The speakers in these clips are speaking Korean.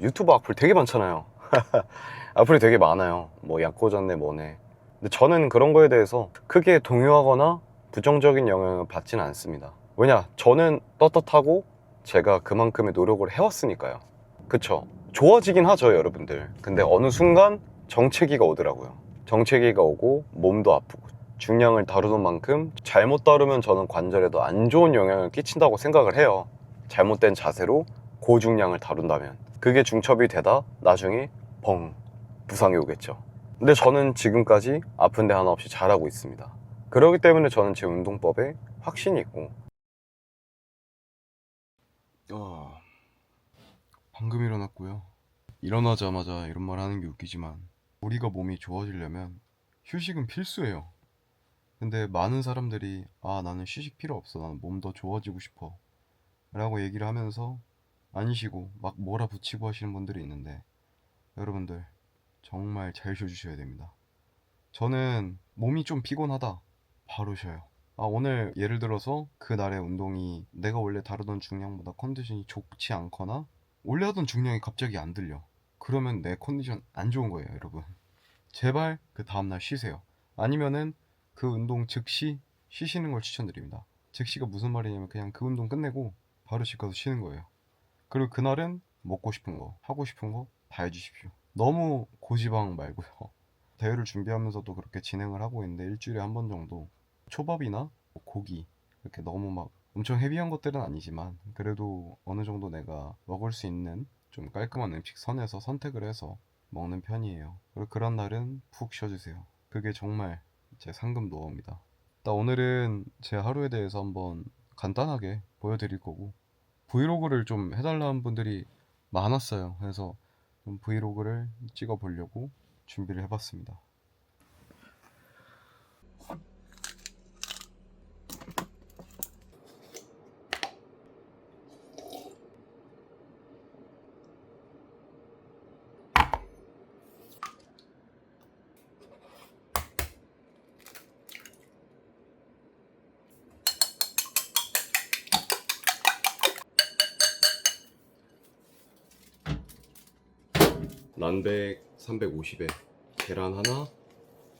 유튜브 악플 되게 많잖아요. 악플이 되게 많아요. 뭐 약 꽂았네 뭐네. 근데 저는 그런 거에 대해서 크게 동요하거나 부정적인 영향을 받지는 않습니다. 왜냐, 저는 떳떳하고 제가 그만큼의 노력을 해왔으니까요. 그쵸? 좋아지긴 하죠, 여러분들. 근데 어느 순간 정체기가 오더라고요. 정체기가 오고 몸도 아프고 중량을 다루는 만큼 잘못 다루면 저는 관절에도 안 좋은 영향을 끼친다고 생각을 해요. 잘못된 자세로 고중량을 다룬다면 그게 중첩이 되다 나중에 벙 부상이 오겠죠. 근데 저는 지금까지 아픈 데 하나 없이 잘하고 있습니다. 그렇기 때문에 저는 제 운동법에 확신이 있고. 방금 일어났고요. 일어나자마자 이런 말 하는 게 웃기지만 우리가 몸이 좋아지려면 휴식은 필수예요. 근데 많은 사람들이 나는 휴식 필요 없어, 나는 몸 더 좋아지고 싶어 라고 얘기를 하면서 안 쉬고 막 몰아붙이고 하시는 분들이 있는데, 여러분들 정말 잘 쉬어주셔야 됩니다. 저는 몸이 좀 피곤하다, 바로 쉬어요. 오늘 예를 들어서 그날의 운동이 내가 원래 다루던 중량보다 컨디션이 좋지 않거나 원래 하던 중량이 갑자기 안 들려. 그러면 내 컨디션 안 좋은 거예요, 여러분. 제발 그 다음날 쉬세요. 아니면은 그 운동 즉시 쉬시는 걸 추천드립니다. 즉시가 무슨 말이냐면 그냥 그 운동 끝내고 바로 집 가서 쉬는 거예요. 그리고 그날은 먹고 싶은 거, 하고 싶은 거 다 해주십시오. 너무 고지방 말고요. 대회를 준비하면서도 그렇게 진행을 하고 있는데 일주일에 한 번 정도 초밥이나 고기, 이렇게 너무 막 엄청 헤비한 것들은 아니지만 그래도 어느 정도 내가 먹을 수 있는 좀 깔끔한 음식 선에서 선택을 해서 먹는 편이에요. 그리고 그런 날은 푹 쉬어주세요. 그게 정말 제 상금 노하우입니다. 일단 오늘은 제 하루에 대해서 한번 간단하게 보여드릴 거고, 브이로그를 좀 해달라는 분들이 많았어요. 그래서 좀 브이로그를 찍어 보려고 준비를 해봤습니다. 난백 350에 계란 하나,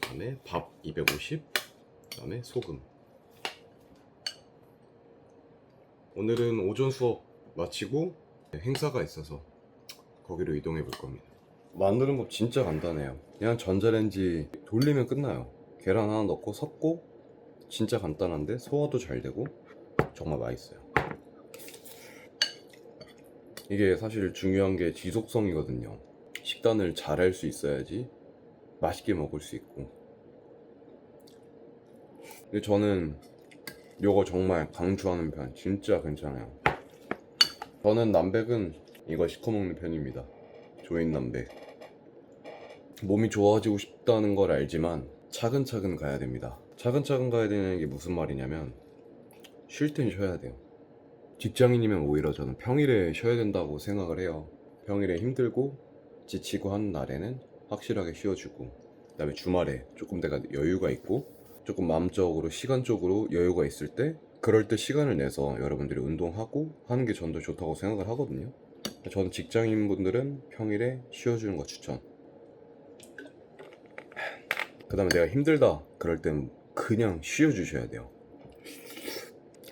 그다음에 밥 250, 그다음에 소금. 오늘은 오전 수업 마치고 행사가 있어서 거기로 이동해 볼 겁니다. 만드는 법 진짜 간단해요. 그냥 전자레인지 돌리면 끝나요. 계란 하나 넣고 섞고 진짜 간단한데 소화도 잘 되고 정말 맛있어요. 이게 사실 중요한 게 지속성이거든요. 식단을 잘 할 수 있어야지 맛있게 먹을 수 있고. 근데 저는 요거 정말 강추하는 편. 진짜 괜찮아요. 저는 남백은 이거 시켜 먹는 편입니다. 조인 남백. 몸이 좋아지고 싶다는 걸 알지만 차근차근 가야 됩니다. 차근차근 가야 되는 게 무슨 말이냐면 쉴 땐 쉬어야 돼요. 직장인이면 오히려 저는 평일에 쉬어야 된다고 생각을 해요. 평일에 힘들고 지치고 하는 날에는 확실하게 쉬어주고, 그 다음에 주말에 조금 내가 여유가 있고 조금 마음적으로 시간적으로 여유가 있을 때 그럴 때 시간을 내서 여러분들이 운동하고 하는 게 저는 더 좋다고 생각을 하거든요. 저는 직장인분들은 평일에 쉬어주는 거 추천. 그 다음에 내가 힘들다 그럴 땐 그냥 쉬어주셔야 돼요.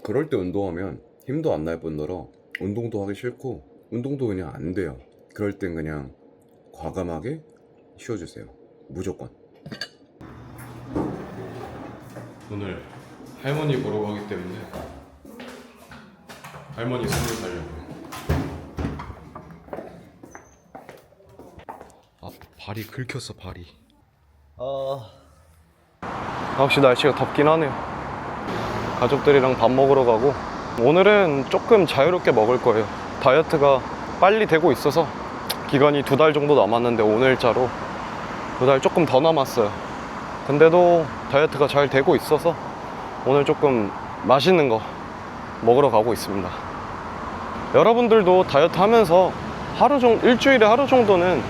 그럴 때 운동하면 힘도 안 날 뿐더러 운동도 하기 싫고 운동도 그냥 안 돼요. 그럴 땐 그냥 과감하게 쉬어주세요. 무조건. 오늘 할머니 보러 가기 때문에 할머니 선물 사려고요. 발이 긁혔어, 발이. 역시 날씨가 덥긴 하네요. 가족들이랑 밥 먹으러 가고, 오늘은 조금 자유롭게 먹을 거예요. 다이어트가 빨리 되고 있어서 기간이 2달 정도 남았는데 오늘자로 2달 조금 더 남았어요. 근데도 다이어트가 잘 되고 있어서 오늘 조금 맛있는 거 먹으러 가고 있습니다. 여러분들도 다이어트 하면서 일주일에 하루 정도는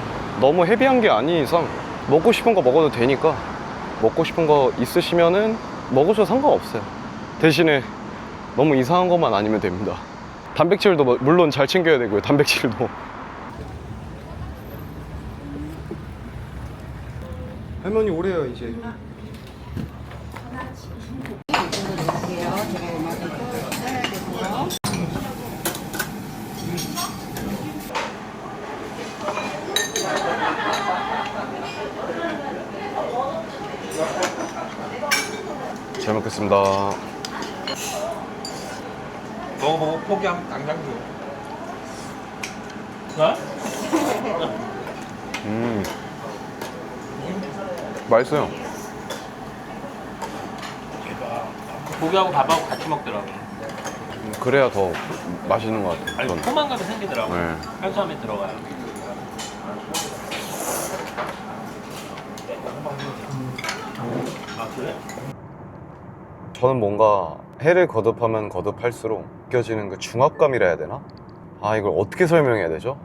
너무 헤비한 게 아닌 이상 먹고 싶은 거 먹어도 되니까, 먹고 싶은 거 있으시면은 먹으셔도 상관없어요. 대신에 너무 이상한 것만 아니면 됩니다. 단백질도 물론 잘 챙겨야 되고요. 단백질도 할머니 오래요 이제. 잘 먹겠습니다. 먹어보고 포기하면 당장 줘. 맛있어요. 고기하고 밥하고 같이 먹더라고. 그래야 더 맛있는 것 같아요. 아니 저는. 포만감이 생기더라고. 네. 탄수화물이 들어가요. 아 그래? 저는 뭔가 해를 거듭하면 거듭할수록 느껴지는 그 중압감이라 해야 되나? 아 이걸 어떻게 설명해야 되죠?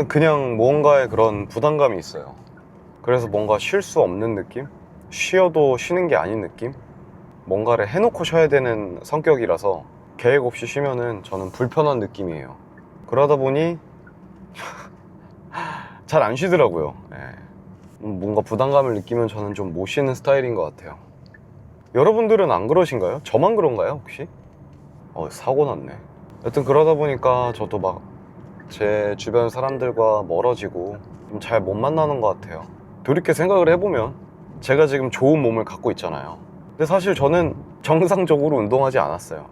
그냥 뭔가의 그런 부담감이 있어요. 그래서 뭔가 쉴 수 없는 느낌? 쉬어도 쉬는 게 아닌 느낌? 뭔가를 해놓고 쉬어야 되는 성격이라서 계획 없이 쉬면은 저는 불편한 느낌이에요. 그러다 보니 잘 안 쉬더라고요. 예. 뭔가 부담감을 느끼면 저는 좀 못 쉬는 스타일인 것 같아요. 여러분들은 안 그러신가요? 저만 그런가요 혹시? 사고 났네. 여튼 그러다 보니까 저도 막 제 주변 사람들과 멀어지고 좀 잘 못 만나는 것 같아요. 돌이켜 생각을 해보면 제가 지금 좋은 몸을 갖고 있잖아요. 근데 사실 저는 정상적으로 운동하지 않았어요.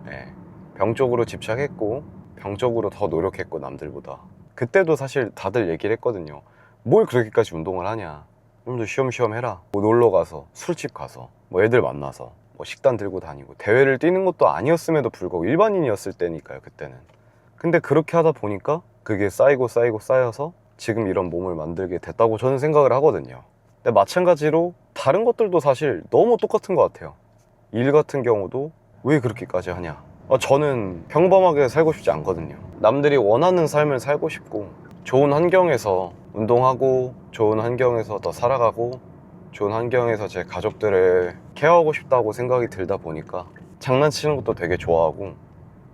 병 쪽으로 집착했고 병 쪽으로 더 노력했고 남들보다. 그때도 사실 다들 얘기를 했거든요. 뭘 그렇게까지 운동을 하냐, 좀 더 쉬엄쉬엄 해라. 뭐 놀러 가서 술집 가서 뭐 애들 만나서 뭐 식단 들고 다니고 대회를 뛰는 것도 아니었음에도 불구하고 일반인이었을 때니까요 그때는. 근데 그렇게 하다 보니까 그게 쌓이고 쌓여서 지금 이런 몸을 만들게 됐다고 저는 생각을 하거든요. 근데 마찬가지로 다른 것들도 사실 너무 똑같은 것 같아요. 일 같은 경우도 왜 그렇게까지 하냐. 저는 평범하게 살고 싶지 않거든요. 남들이 원하는 삶을 살고 싶고 좋은 환경에서 운동하고 좋은 환경에서 더 살아가고 좋은 환경에서 제 가족들을 케어하고 싶다고 생각이 들다 보니까 장난치는 것도 되게 좋아하고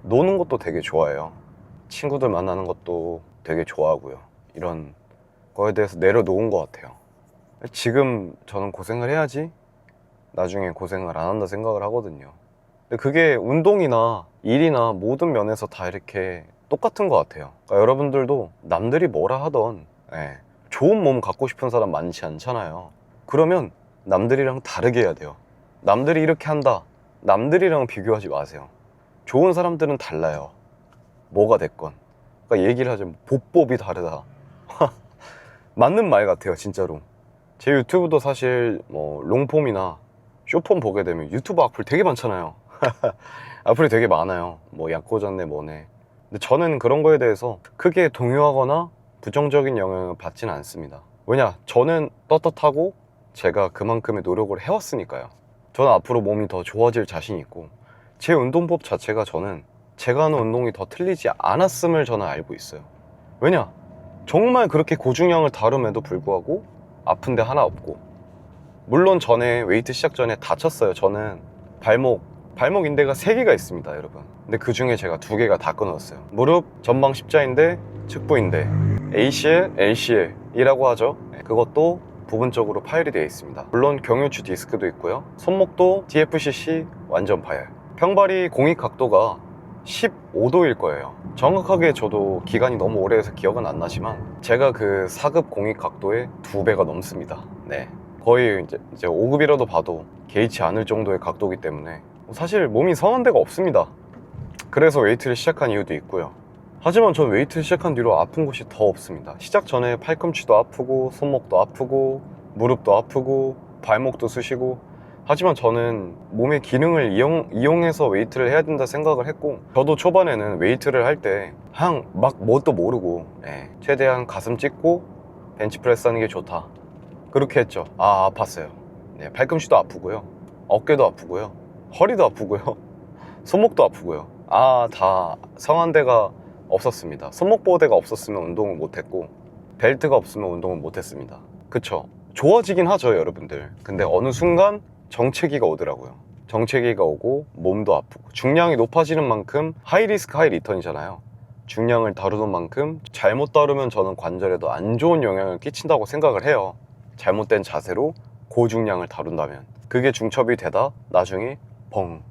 노는 것도 되게 좋아해요. 친구들 만나는 것도 되게 좋아하고요. 이런 거에 대해서 내려놓은 것 같아요. 지금 저는 고생을 해야지 나중에 고생을 안 한다 생각을 하거든요. 근데 그게 운동이나 일이나 모든 면에서 다 이렇게 똑같은 것 같아요. 그러니까 여러분들도 남들이 뭐라 하던 좋은 몸 갖고 싶은 사람 많지 않잖아요. 그러면 남들이랑 다르게 해야 돼요. 남들이 이렇게 한다, 남들이랑 비교하지 마세요. 좋은 사람들은 달라요. 뭐가 됐건. 그러니까 얘기를 하자면 보법이 다르다. 맞는 말 같아요 진짜로. 제 유튜브도 사실 뭐 롱폼이나 쇼폼 보게 되면 유튜브 악플 되게 많잖아요. 악플이 되게 많아요. 뭐 약고졌네 뭐네. 근데 저는 그런 거에 대해서 크게 동요하거나 부정적인 영향을 받지는 않습니다. 왜냐, 저는 떳떳하고 제가 그만큼의 노력을 해왔으니까요. 저는 앞으로 몸이 더 좋아질 자신이 있고 제 운동법 자체가 저는 제가 하는 운동이 더 틀리지 않았음을 저는 알고 있어요. 왜냐, 정말 그렇게 고중량을 다룸에도 불구하고 아픈 데 하나 없고, 물론 전에 웨이트 시작 전에 다쳤어요. 저는 발목 인대가 3개가 있습니다 여러분. 근데 그 중에 제가 2개가 다 끊었어요. 무릎 전방 십자인대, 측부인대, ACL, LCL 이라고 하죠. 그것도 부분적으로 파열이 되어 있습니다. 물론 경유추 디스크도 있고요. 손목도 DFCC 완전 파열. 평발이 공익 각도가 15도일 거예요. 정확하게 저도 기간이 너무 오래해서 기억은 안 나지만 제가 그 4급 공익 각도의 2배가 넘습니다. 거의 이제 5급이라도 봐도 개의치 않을 정도의 각도이기 때문에 사실 몸이 성한 데가 없습니다. 그래서 웨이트를 시작한 이유도 있고요. 하지만 전 웨이트를 시작한 뒤로 아픈 곳이 더 없습니다. 시작 전에 팔꿈치도 아프고 손목도 아프고 무릎도 아프고 발목도 쑤시고, 하지만 저는 몸의 기능을 이용해서 웨이트를 해야 된다 생각을 했고, 저도 초반에는 웨이트를 할 때 그냥 막 뭣도 모르고 최대한 가슴 찢고 벤치프레스 하는 게 좋다 그렇게 했죠. 아팠어요. 팔꿈치도 아프고요, 어깨도 아프고요, 허리도 아프고요, 손목도 아프고요. 다 성한 데가 없었습니다. 손목 보호대가 없었으면 운동을 못했고 벨트가 없으면 운동을 못했습니다. 그쵸? 좋아지긴 하죠 여러분들. 근데 어느 순간 정체기가 오더라고요. 정체기가 오고 몸도 아프고, 중량이 높아지는 만큼 하이리스크 하이리턴이잖아요. 중량을 다루는 만큼 잘못 다루면 저는 관절에도 안 좋은 영향을 끼친다고 생각을 해요. 잘못된 자세로 고중량을 다룬다면 그게 중첩이 되다 나중에 벙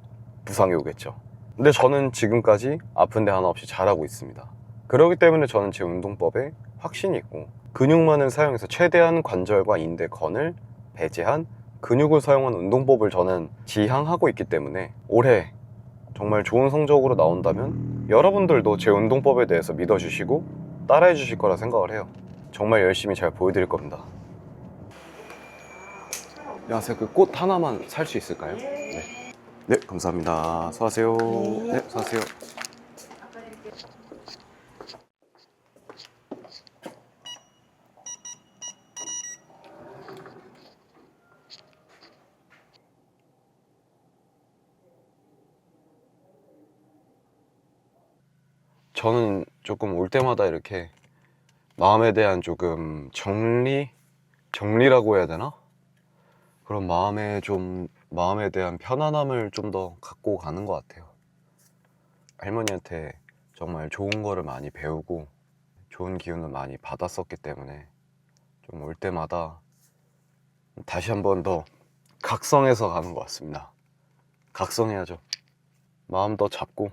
부상이 오겠죠. 근데 저는 지금까지 아픈 데 하나 없이 잘하고 있습니다. 그렇기 때문에 저는 제 운동법에 확신이 있고 근육만을 사용해서 최대한 관절과 인대 건을 배제한 근육을 사용한 운동법을 저는 지향하고 있기 때문에 올해 정말 좋은 성적으로 나온다면 여러분들도 제 운동법에 대해서 믿어주시고 따라해 주실 거라 생각을 해요. 정말 열심히 잘 보여드릴 겁니다. 안녕하세요. 그 꽃 하나만 살 수 있을까요? 네. 네, 감사합니다. 수고하세요. 네, 수고하세요. 저는 조금 올 때마다 이렇게 마음에 대한 조금 정리라고 해야 되나? 그런 마음에 대한 편안함을 좀 더 갖고 가는 것 같아요. 할머니한테 정말 좋은 거를 많이 배우고 좋은 기운을 많이 받았었기 때문에 좀 올 때마다 다시 한 번 더 각성해서 가는 것 같습니다. 각성해야죠. 마음 더 잡고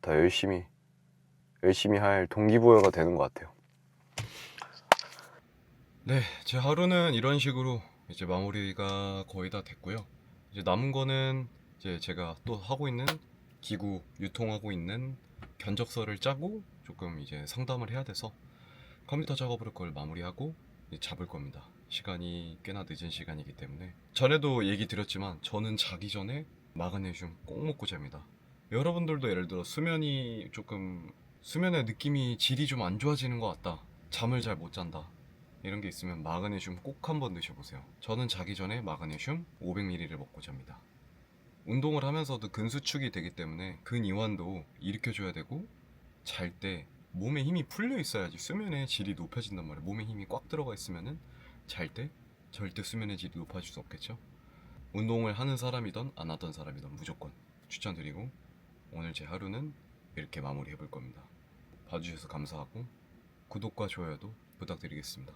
더 열심히 할 동기부여가 되는 것 같아요. 네, 제 하루는 이런 식으로 이제 마무리가 거의 다 됐고요. 이제 남은 거는 이제 제가 또 하고 있는 기구 유통하고 있는 견적서를 짜고 조금 이제 상담을 해야 돼서 컴퓨터 작업을 그걸 마무리하고 이제 잡을 겁니다. 시간이 꽤나 늦은 시간이기 때문에 전에도 얘기 드렸지만 저는 자기 전에 마그네슘 꼭 먹고 잡니다. 여러분들도 예를 들어 수면의 느낌이 질이 좀 안 좋아지는 것 같다, 잠을 잘 못 잔다, 이런 게 있으면 마그네슘 꼭 한번 드셔보세요. 저는 자기 전에 마그네슘 500ml를 먹고 잡니다. 운동을 하면서도 근수축이 되기 때문에 근이완도 일으켜줘야 되고 잘 때 몸에 힘이 풀려 있어야지 수면의 질이 높아진단 말이에요. 몸에 힘이 꽉 들어가 있으면은 잘 때 절대 수면의 질이 높아질 수 없겠죠. 운동을 하는 사람이든 안 하던 사람이든 무조건 추천드리고 오늘 제 하루는 이렇게 마무리해 볼 겁니다. 봐주셔서 감사하고 구독과 좋아요도 부탁드리겠습니다.